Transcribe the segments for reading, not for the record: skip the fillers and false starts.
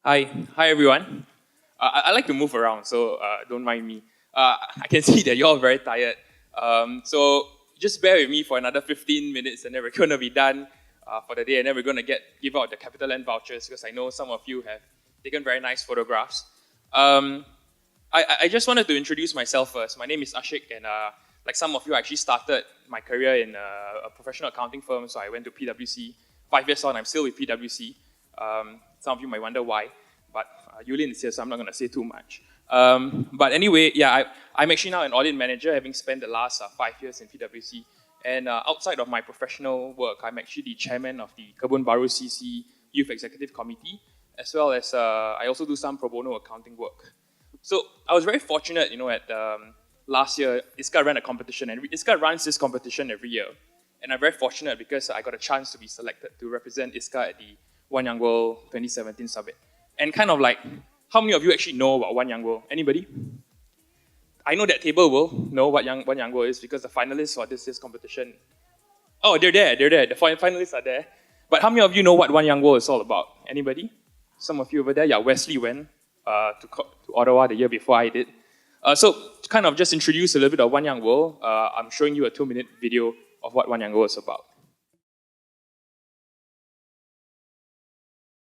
Hi everyone. I like to move around, so don't mind me. I can see that you're all very tired. So just bear with me for another 15 minutes and then we're going to be done for the day, and then we're going to give out the CapitaLand vouchers because I know some of you have taken very nice photographs. Um, I just wanted to introduce myself first. My name is Ashiq, and like some of you, I actually started my career in a professional accounting firm, so I went to PwC. 5 years on, I'm still with PwC. Some of you might wonder why, but Yulin is here, so I'm not going to say too much. But anyway, yeah, I'm actually now an audit manager, having spent the last 5 years in PwC. And outside of my professional work, I'm actually the chairman of the Kebun Baru CC Youth Executive Committee, as well as I also do some pro bono accounting work. So I was very fortunate, at last year, ISCA ran a competition, and ISCA runs this competition every year. And I'm very fortunate because I got a chance to be selected to represent ISCA at the One Young World 2017 Summit. And kind of like, how many of you actually know about One Young World? Anybody? I know that table will know what One Young World is because the finalists for this year's competition, oh, they're there. The finalists are there. But how many of you know what One Young World is all about? Anybody? Some of you over there? Yeah, Wesley went to Ottawa the year before I did. So to kind of just introduce a little bit of One Young World, I'm showing you a 2-minute video of what One Young World is about.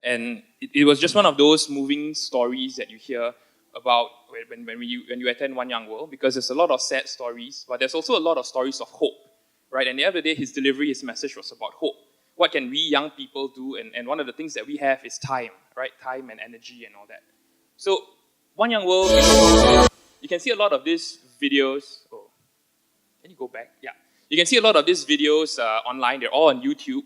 And it was just one of those moving stories that you hear about when you attend One Young World, because there's a lot of sad stories, but there's also a lot of stories of hope, right? And the other day, his message was about hope. What can we young people do? And one of the things that we have is time, right? Time and energy and all that. So One Young World, you can see a lot of these videos. Oh, can you go back? Yeah. You can see a lot of these videos online. They're all on YouTube.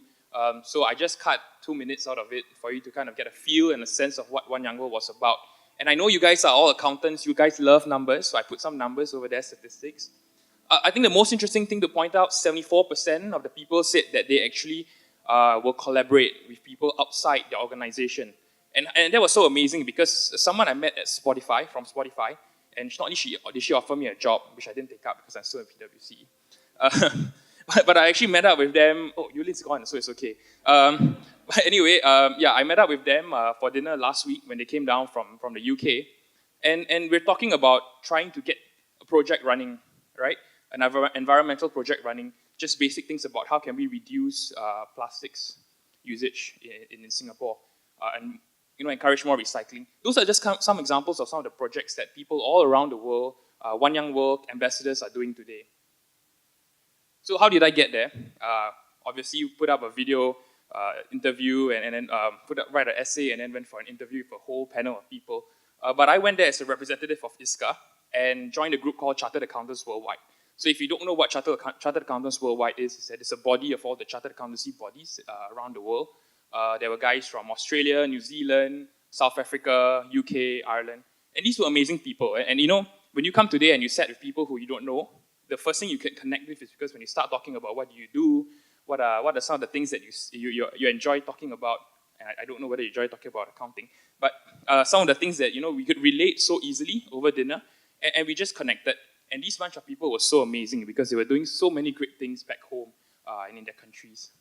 So I just cut 2 minutes out of it for you to kind of get a feel and a sense of what One Young World was about. And I know you guys are all accountants. You guys love numbers, so I put some numbers over there, statistics. I think the most interesting thing to point out, 74% of the people said that they actually will collaborate with people outside their organization. And that was so amazing because someone I met at Spotify, from Spotify, and not only did she offer me a job, which I didn't take up because I'm still in PwC. But I actually met up with them. Oh, Yulin's gone, so it's okay. But anyway, yeah, I met up with them for dinner last week when they came down from the UK. And we're talking about trying to get a project running, right? An environmental project running, just basic things about how can we reduce plastics usage in Singapore and encourage more recycling. Those are just some examples of some of the projects that people all around the world, One Young World ambassadors are doing today. So how did I get there? Obviously, you put up a video interview and then write an essay and then went for an interview with a whole panel of people. But I went there as a representative of ISCA and joined a group called Chartered Accountants Worldwide. So if you don't know what Chartered Accountants Worldwide is, it's a body of all the chartered accountancy bodies around the world. There were guys from Australia, New Zealand, South Africa, UK, Ireland. And these were amazing people. And when you come today and you sat with people who you don't know, the first thing you can connect with is because when you start talking about what do you do, what are some of the things that you enjoy talking about, and I don't know whether you enjoy talking about accounting, but some of the things that we could relate so easily over dinner, and we just connected. And this bunch of people were so amazing because they were doing so many great things back home and in their countries.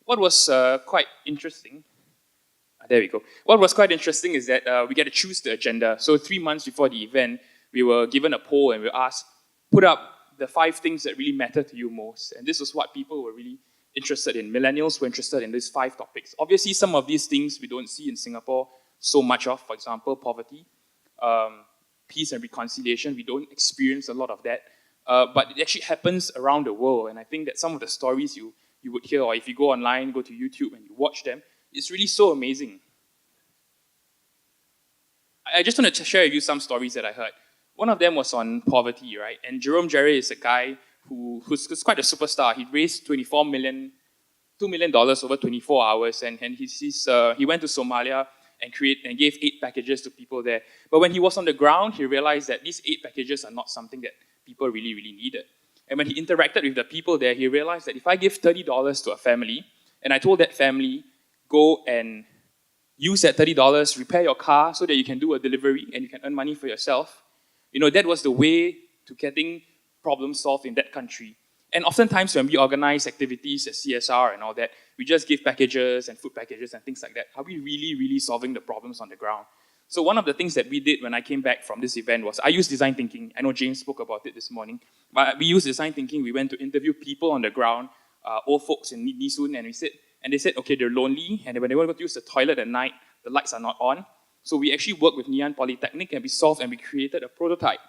What was quite interesting, there we go. What was quite interesting is that we get to choose the agenda. So 3 months before the event, we were given a poll and we were asked, put up the 5 things that really matter to you most. And this was what people were really interested in. Millennials were interested in these 5 topics. Obviously, some of these things we don't see in Singapore so much of. For example, poverty, peace and reconciliation. We don't experience a lot of that. But it actually happens around the world. And I think that some of the stories you would hear, or if you go online, go to YouTube and you watch them, it's really so amazing. I just want to share with you some stories that I heard. One of them was on poverty, right? And Jerome Jerry is a guy who's quite a superstar. He raised $2 million over 24 hours, and he went to Somalia and gave 8 packages to people there. But when he was on the ground, he realized that these 8 packages are not something that people really, really needed. And when he interacted with the people there, he realized that if I give $30 to a family, and I told that family, go and use that $30, repair your car so that you can do a delivery and you can earn money for yourself, that was the way to getting problems solved in that country. And oftentimes when we organize activities at CSR and all that, we just give packages and food packages and things like that. Are we really, really solving the problems on the ground? So one of the things that we did when I came back from this event was I used design thinking. I know James spoke about it this morning. But we used design thinking. We went to interview people on the ground, old folks in Nee Soon, and they said, okay, they're lonely, and when they want to use the toilet at night, the lights are not on. So we actually worked with Ngee Ann Polytechnic, and we created a prototype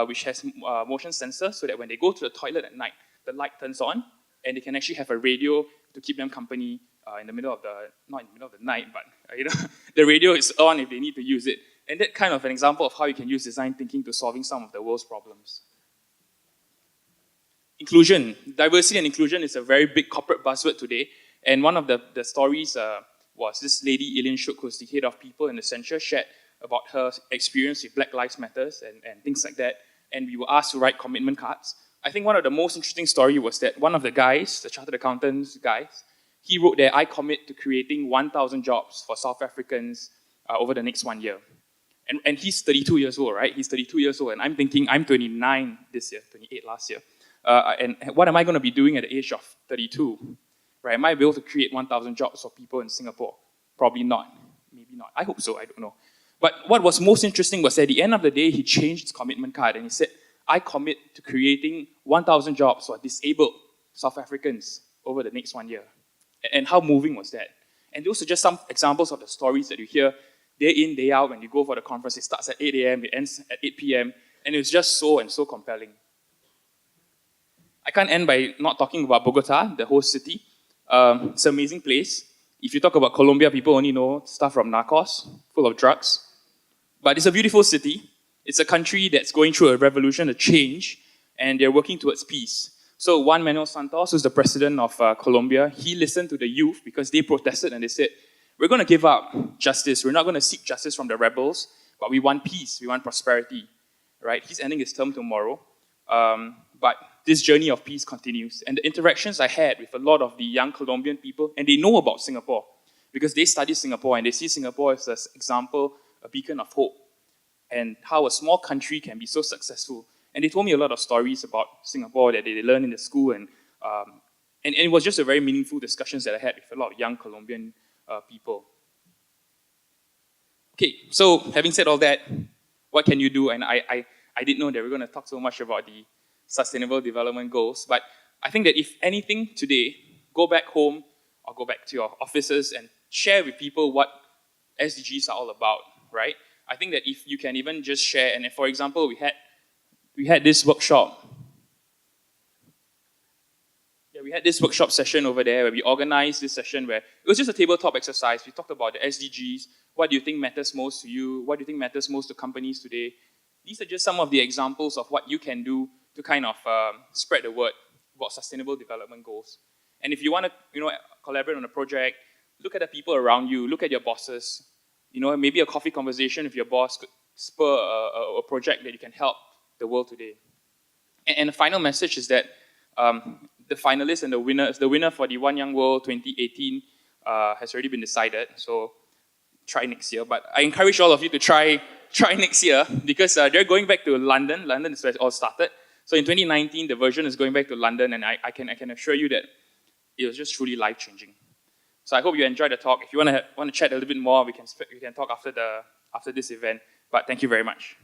which has motion sensors so that when they go to the toilet at night, the light turns on, and they can actually have a radio to keep them company in the middle of the, not in the middle of the night, but the radio is on if they need to use it. And that kind of an example of how you can use design thinking to solving some of the world's problems. Inclusion. Diversity and inclusion is a very big corporate buzzword today. And one of the stories was this lady, Eileen Shook, who's the head of people in Accenture, shared about her experience with Black Lives Matters and things like that. And we were asked to write commitment cards. I think one of the most interesting stories was that one of the guys, the chartered accountants guys, he wrote there, I commit to creating 1,000 jobs for South Africans over the next 1 year. And he's 32 years old, right? He's 32 years old, and I'm thinking, I'm 29 this year, 28 last year. And what am I going to be doing at the age of 32? Right? Am I able to create 1,000 jobs for people in Singapore? Probably not. Maybe not. I hope so, I don't know. But what was most interesting was at the end of the day, he changed his commitment card and he said, I commit to creating 1,000 jobs for disabled South Africans over the next 1 year. And how moving was that? And those are just some examples of the stories that you hear day in, day out when you go for the conference. It starts at 8 a.m., it ends at 8 p.m., and it's just so compelling. I can't end by not talking about Bogotá, the host city. It's an amazing place. If you talk about Colombia, people only know stuff from narcos, full of drugs. But it's a beautiful city. It's a country that's going through a revolution, a change, and they're working towards peace. So Juan Manuel Santos, who's the president of Colombia, he listened to the youth because they protested and they said, we're going to give up justice. We're not going to seek justice from the rebels, but we want peace. We want prosperity. Right? He's ending his term tomorrow. But this journey of peace continues. And the interactions I had with a lot of the young Colombian people, and they know about Singapore because they study Singapore and they see Singapore as an example, a beacon of hope, and how a small country can be so successful. And they told me a lot of stories about Singapore that they learned in the school, and it was just a very meaningful discussions that I had with a lot of young Colombian people. Okay, so having said all that, what can you do? And I didn't know that we're going to talk so much about the Sustainable Development Goals, but I think that if anything today, go back home or go back to your offices and share with people what SDGs are all about, right? I think that if you can even just share, and for example, we had this workshop. Yeah, we had this workshop session over there where we organized this session where it was just a tabletop exercise. We talked about the SDGs. What do you think matters most to you? What do you think matters most to companies today? These are just some of the examples of what you can do to kind of spread the word about Sustainable Development Goals. And if you want to, collaborate on a project, look at the people around you, look at your bosses. Maybe a coffee conversation with your boss could spur a project that you can help the world today. And the final message is that the finalists and the winner for the One Young World 2018 has already been decided. So try next year. But I encourage all of you to try next year because they're going back to London. London is where it all started. So in 2019, the version is going back to London, and I can assure you that it was just truly life-changing. So I hope you enjoyed the talk. If you want to chat a little bit more, we can talk after this event. But thank you very much.